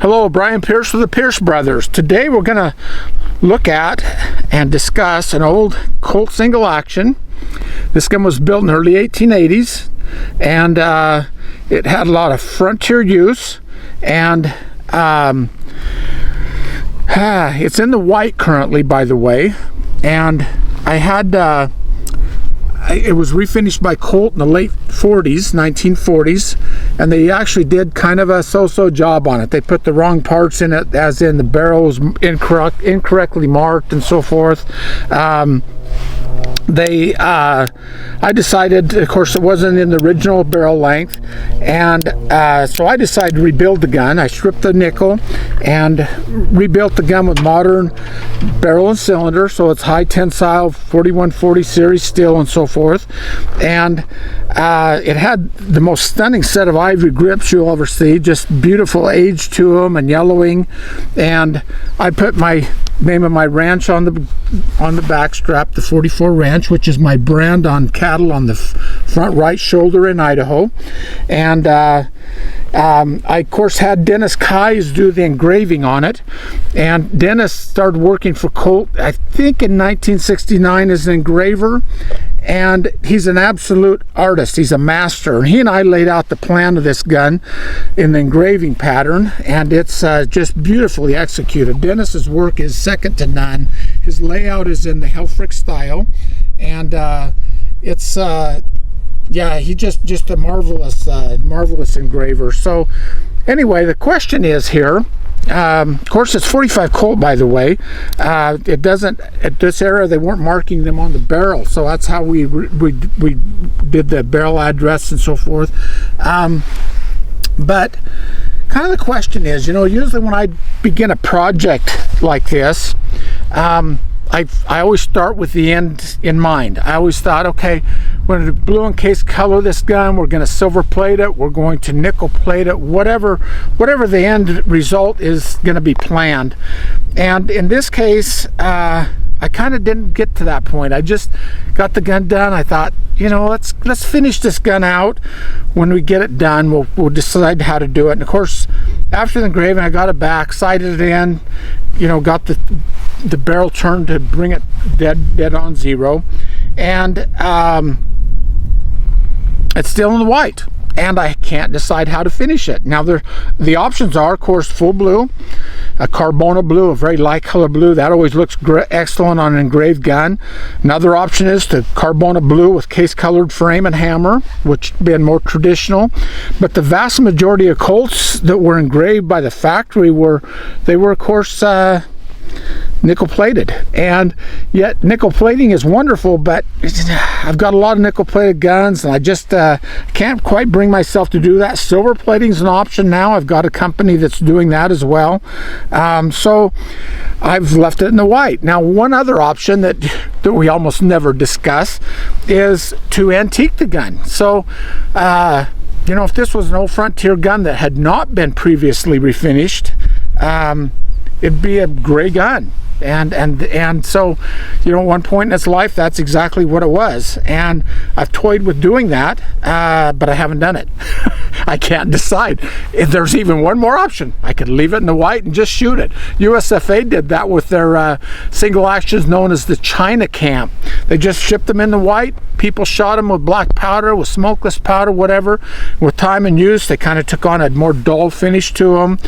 Hello, Brian Pearce with the Pearce Brothers. Today we're going to look at and discuss an old Colt Single Action. This gun was built in the early 1880s, and it had a lot of frontier use, and it's in the white currently, by the way. And I had it was refinished by Colt in the late 1940s, and they actually did kind of a so-so job on it. They put the wrong parts in it, as in the barrel was incorrectly marked and so forth. I decided, of course, it wasn't in the original barrel length, and so I decided to rebuild the gun. I stripped the nickel and rebuilt the gun with modern barrel and cylinder, so it's high tensile 4140 series steel and so forth. And it had the most stunning set of ivory grips you'll ever see, just beautiful age to them and yellowing. And I put my name of my ranch on the back strap, the 44 Ranch, which is my brand on cattle, on the front right shoulder in Idaho. And I of course had Dennis Keyes do the engraving on it, and Dennis started working for Colt I think in 1969 as an engraver, and he's an absolute artist. He's a master. He and I laid out the plan of this gun in the engraving pattern, and it's just beautifully executed. Dennis's work is second to none. His layout is in the Helfrich style, and it's yeah, he just a marvelous engraver. So anyway, the question is here, of course it's 45 Colt, by the way. It doesn't, at this era they weren't marking them on the barrel, so that's how we did the barrel address and so forth. But kind of the question is, you know, usually when I begin a project like this, I always start with the end in mind. I always thought, okay, we're going to blue and case color this gun, we're going to silver plate it, we're going to nickel plate it, whatever the end result is going to be planned. And in this case, I kind of didn't get to that point. I just got the gun done. I thought, you know, let's finish this gun out. When we get it done, we'll decide how to do it. And of course, after the engraving, I got it back, sighted it in, you know, got the barrel turned to bring it dead on zero, and it's still in the white, and I can't decide how to finish it. Now the options are, of course, full blue, a Carbona blue, a very light color blue. That always looks excellent on an engraved gun. Another option is to Carbona blue with case colored frame and hammer, which would be more traditional. But the vast majority of Colts that were engraved by the factory were of course nickel plated. And yet nickel plating is wonderful, but I've got a lot of nickel plated guns, and I just can't quite bring myself to do that. Silver plating is an option now. I've got a company that's doing that as well, so I've left it in the white. Now, one other option that we almost never discuss is to antique the gun. So you know, if this was an old Frontier gun that had not been previously refinished, it'd be a gray gun. And so, you know, at one point in its life, that's exactly what it was. And I've toyed with doing that, but I haven't done it. I can't decide. If there's even one more option, I could leave it in the white and just shoot it. USFA did that with their single actions known as the China Camp. They just shipped them in the white. People shot them with black powder, with smokeless powder, whatever. With time and use, they kind of took on a more dull finish to them.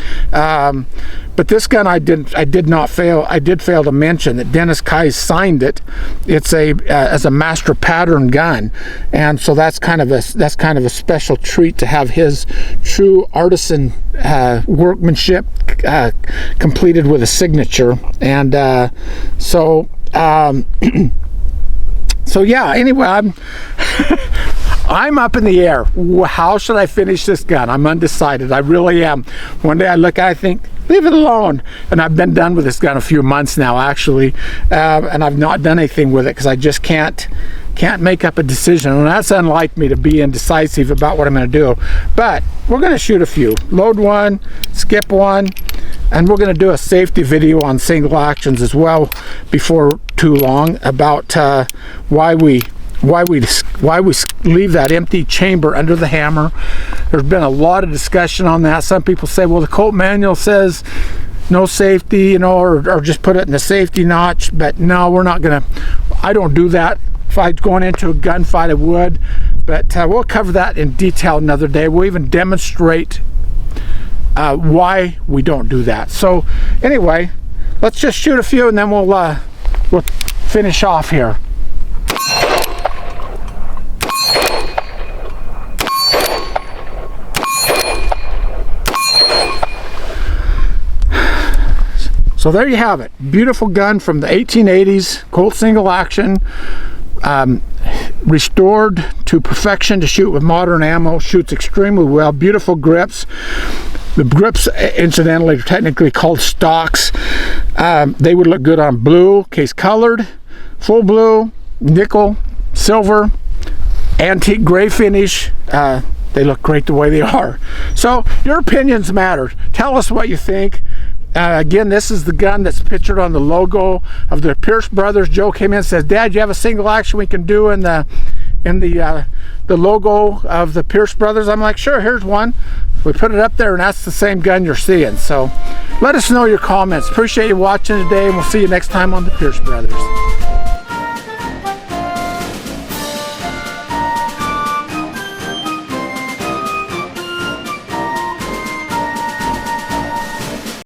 But this gun, I did fail to mention that Dennis Keyes signed it. It's as a master pattern gun, and so that's kind of a special treat to have his true artisan workmanship completed with a signature. And so yeah. Anyway, I'm up in the air. How should I finish this gun? I'm undecided. I really am. One day I look at it, I think, leave it alone. And I've been done with this gun a few months now, actually, and I've not done anything with it because I just can't make up a decision. And that's unlike me to be indecisive about what I'm going to do. But we're going to shoot a few. Load one, skip one, and we're going to do a safety video on single actions as well before too long about why we why we leave that empty chamber under the hammer. There's been a lot of discussion on that. Some people say, well, the Colt manual says no safety, you know, or just put it in the safety notch. But no, we're not gonna, I don't do that. If I was going into a gunfight, I would, but we'll cover that in detail another day. We'll even demonstrate why we don't do that. So anyway, let's just shoot a few and then we'll finish off here. So there you have it. Beautiful gun from the 1880s, Colt Single Action. Restored to perfection to shoot with modern ammo. Shoots extremely well. Beautiful grips. The grips, incidentally, are technically called stocks. They would look good on blue, case colored, full blue, nickel, silver, antique gray finish. They look great the way they are. So your opinions matter. Tell us what you think. Again, this is the gun that's pictured on the logo of the Pearce brothers. Joe came in and says, Dad, you have a single action we can do in the logo of the Pearce brothers? I'm like, sure, here's one. We put it up there and that's the same gun you're seeing. So let us know your comments. Appreciate you watching today, and we'll see you next time on the Pearce brothers.